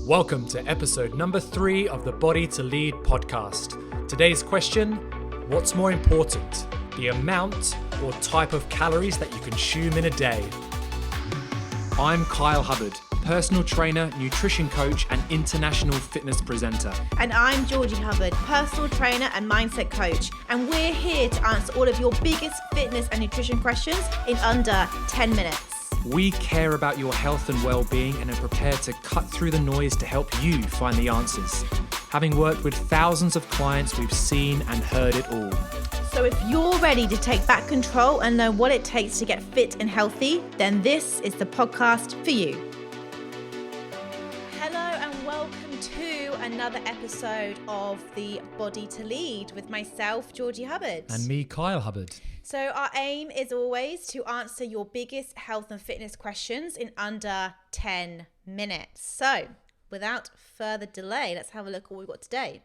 Welcome to episode number 3 of the Body to Lead podcast. Today's question, what's more important, the amount or type of calories that you consume in a day? I'm Kyle Hubbard, personal trainer, nutrition coach, and international fitness presenter. And I'm Georgie Hubbard, personal trainer and mindset coach. And we're here to answer all of your biggest fitness and nutrition questions in under 10 minutes. We care about your health and well-being and are prepared to cut through the noise to help you find the answers. Having worked with thousands of clients, we've seen and heard it all. So if you're ready to take back control and know what it takes to get fit and healthy, then this is the podcast for you. Hello and welcome to another episode of the Body to Lead with myself, Georgie Hubbard. And me, Kyle Hubbard. So our aim is always to answer your biggest health and fitness questions in under 10 minutes. So without further delay, let's have a look at what we've got today.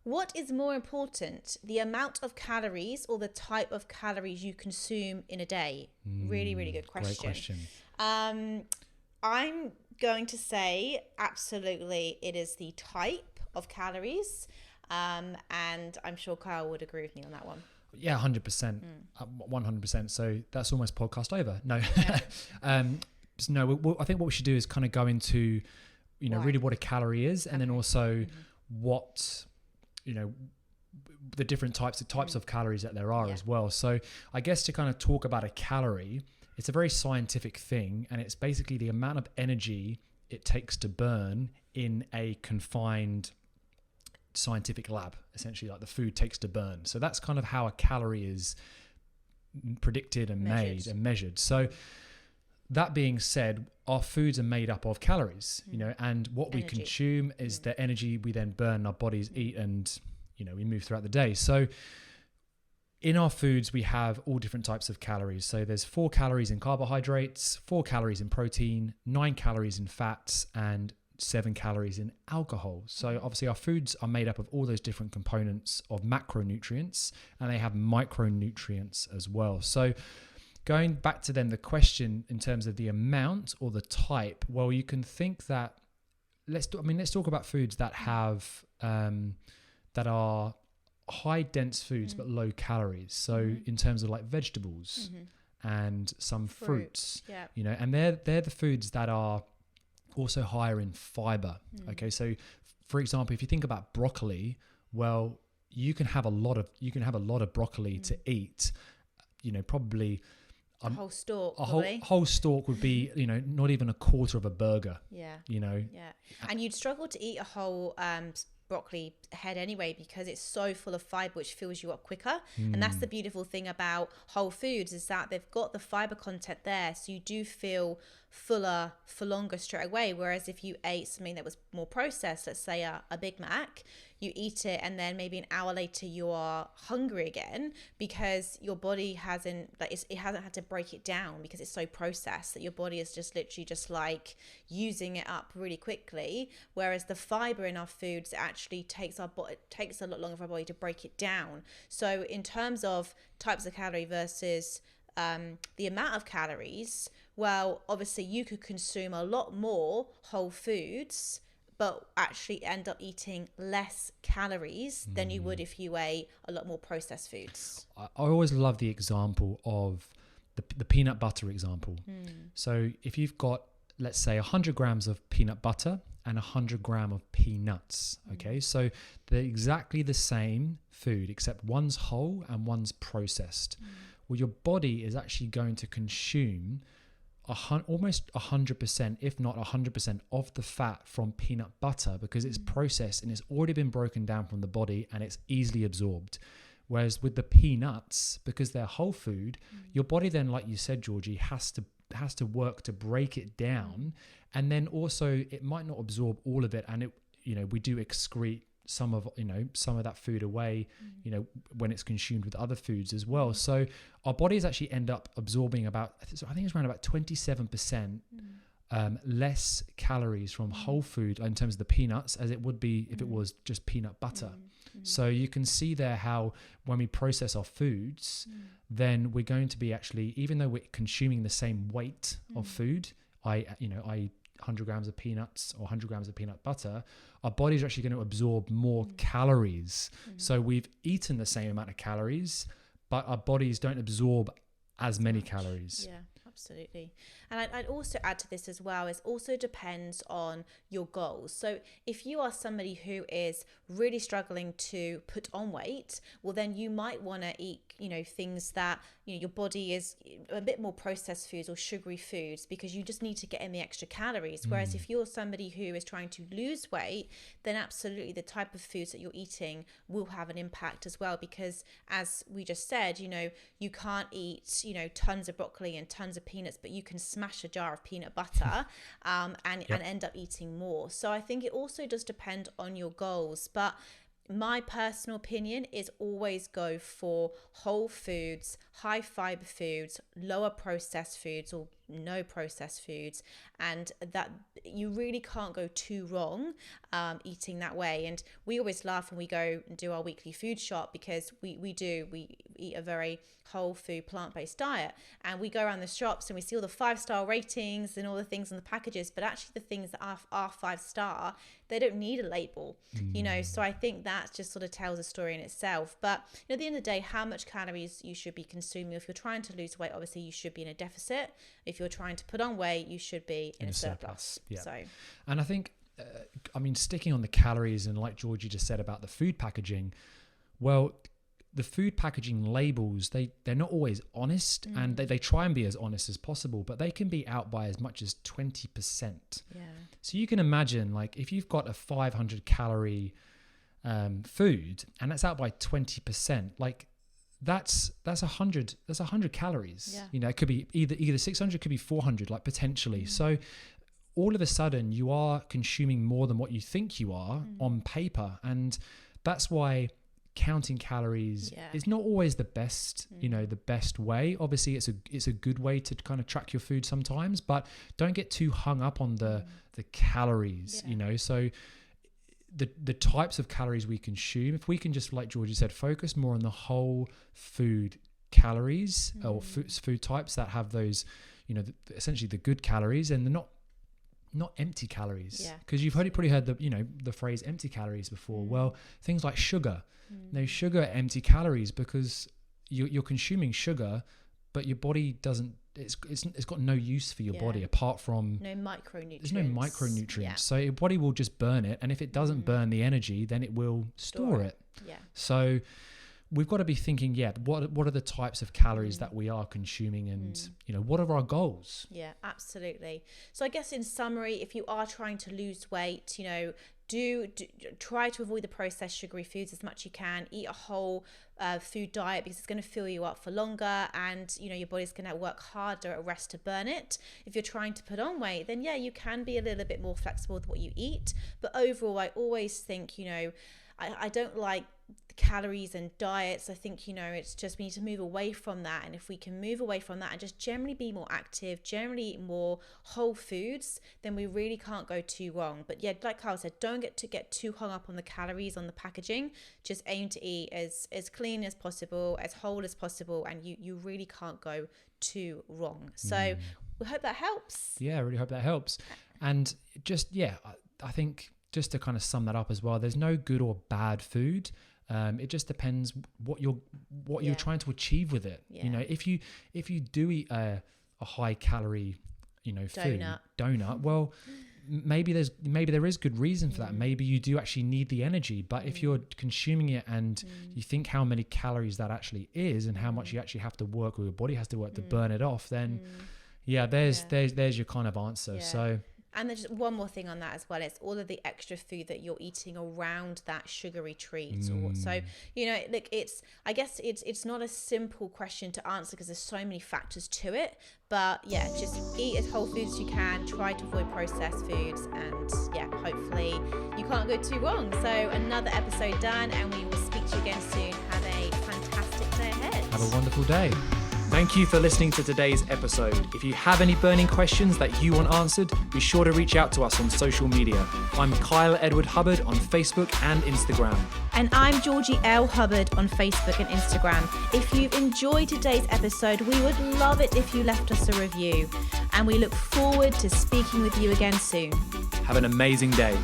What is more important, the amount of calories or the type of calories you consume in a day? Really, really good question. Great question. I'm going to say absolutely it is the type of calories. And I'm sure Kyle would agree with me on that one. Yeah, 100%, 100%. So that's almost podcast over. No, no. I think what we should do is kind of go into, really what a calorie is, and then also what, the different types of calories that there are as well. So I guess to kind of talk about a calorie, it's a very scientific thing, and it's basically the amount of energy it takes to burn in a confined scientific lab, essentially, like the food takes to burn. So that's kind of how a calorie is predicted and made and measured. So that being said, our foods are made up of calories, and what we consume is the energy we then burn, our bodies eat, and we move throughout the day. So in our foods, we have all different types of calories. So there's 4 calories in carbohydrates, 4 calories in protein, 9 calories in fats, and 7 calories in alcohol. So obviously our foods are made up of all those different components of macronutrients, and they have micronutrients as well. So going back to then the question in terms of the amount or the type, well, you can think that let's talk about foods that have that are high dense foods but low calories. So in terms of like vegetables and some fruits, and they're the foods that are also higher in fiber. Okay, so for example, if you think about broccoli, well, you can have a lot of broccoli to eat. Probably a whole stalk. Whole stalk would be, not even a quarter of a burger. Yeah. And you'd struggle to eat a whole broccoli head anyway, because it's so full of fiber, which fills you up quicker. And that's the beautiful thing about whole foods, is that they've got the fiber content there, so you do feel fuller for longer straight away. Whereas if you ate something that was more processed, let's say a Big Mac, you eat it and then maybe an hour later you are hungry again, because your body hasn't had to break it down, because it's so processed that your body is just literally just like using it up really quickly. Whereas the fiber in our foods actually takes a lot longer for our body to break it down. So in terms of types of calorie versus the amount of calories, well, obviously you could consume a lot more whole foods but actually end up eating less calories than you would if you ate a lot more processed foods. I always love the example of the peanut butter example. So if you've got, let's say, 100 grams of peanut butter and 100 gram of peanuts, okay, so they're exactly the same food, except one's whole and one's processed. Well, your body is actually going to consume almost 100%, if not 100% of the fat from peanut butter, because it's processed and it's already been broken down from the body and it's easily absorbed. Whereas with the peanuts, because they're whole food, your body then, like you said, Georgie, has to work to break it down, and then also it might not absorb all of it, and we do excrete some of that food away, when it's consumed with other foods as well. So our bodies actually end up absorbing about, I think it's around about 27% less calories from whole food in terms of the peanuts as it would be if it was just peanut butter. So you can see there how when we process our foods, then we're going to be actually, even though we're consuming the same weight of food, 100 grams of peanuts or 100 grams of peanut butter, our bodies are actually going to absorb more calories. So we've eaten the same amount of calories, but our bodies don't absorb as many calories. Yeah, absolutely. And I'd also add to this as well, it also depends on your goals. So if you are somebody who is really struggling to put on weight, well, then you might want to eat, things that, your body is a bit more processed foods or sugary foods, because you just need to get in the extra calories. Whereas if you're somebody who is trying to lose weight, then absolutely the type of foods that you're eating will have an impact as well. Because as we just said, you can't eat, tons of broccoli and tons of peanuts, but you can smash a jar of peanut butter and end up eating more. So I think it also does depend on your goals. But my personal opinion is always go for whole foods, high fiber foods, lower processed foods or no processed foods, and that you really can't go too wrong eating that way. And we always laugh when we go and do our weekly food shop, because we eat a very whole food plant-based diet, and we go around the shops and we see all the 5-star ratings and all the things on the packages, but actually the things that are 5-star, they don't need a label. So I think that just sort of tells a story in itself. But at the end of the day, how much calories you should be consuming. If you're trying to lose weight, obviously you should be in a deficit. If you're trying to put on weight, you should be in a surplus. Yeah. So, and I think, sticking on the calories, and like Georgie just said about the food packaging, well, the food packaging labels, they're not always honest, and they try and be as honest as possible, but they can be out by as much as 20%. Yeah. So you can imagine, like, if you've got a 500 calorie food and that's out by 20%, like that's 100 calories. Yeah. It could be either 600, could be 400, like potentially. So all of a sudden you are consuming more than what you think you are on paper, and that's why counting calories is not always the best, the best way. Obviously it's a good way to kind of track your food sometimes, but don't get too hung up on the calories. So the types of calories we consume, if we can just, like Georgie said, focus more on the whole food calories or food types that have those, essentially the good calories, and they're not empty calories, because you've probably heard the phrase empty calories before. Well, things like sugar, sugar are empty calories, because you're consuming sugar, but your body doesn't, it's got no use for your body apart from no micronutrients. There's no micronutrients. So your body will just burn it, and if it doesn't burn the energy, then it will store it. So we've got to be thinking, what are the types of calories that we are consuming, and what are our goals? Yeah, absolutely. So I guess in summary, if you are trying to lose weight, do try to avoid the processed sugary foods as much as you can. Eat a whole food diet, because it's going to fill you up for longer, and your body's going to work harder at rest to burn it. If you're trying to put on weight, then you can be a little bit more flexible with what you eat. But overall, I always think I don't like calories and diets. I think it's just, we need to move away from that, and if we can move away from that and just generally be more active, generally eat more whole foods, then we really can't go too wrong. But like Carl said, don't get too hung up on the calories on the packaging. Just aim to eat as clean as possible, as whole as possible, and you really can't go too wrong. So we hope that helps. I really hope that helps. And just I think just to kind of sum that up as well, there's no good or bad food. It just depends what you're trying to achieve with it. If you do eat a high calorie donut, well, maybe there is good reason for that. Maybe you do actually need the energy, but if you're consuming it and you think how many calories that actually is, and how much you actually have to work, or your body has to work to burn it off, then there's your kind of answer. So. And there's just one more thing on that as well. It's all of the extra food that you're eating around that sugary treat. So, I guess it's not a simple question to answer, because there's so many factors to it. But just eat as whole foods as you can. Try to avoid processed foods, and hopefully you can't go too wrong. So another episode done, and we will speak to you again soon. Have a fantastic day ahead. Have a wonderful day. Thank you for listening to today's episode. If you have any burning questions that you want answered, be sure to reach out to us on social media. I'm Kyle Edward Hubbard on Facebook and Instagram. And I'm Georgie L. Hubbard on Facebook and Instagram. If you've enjoyed today's episode, we would love it if you left us a review. and we look forward to speaking with you again soon. Have an amazing day.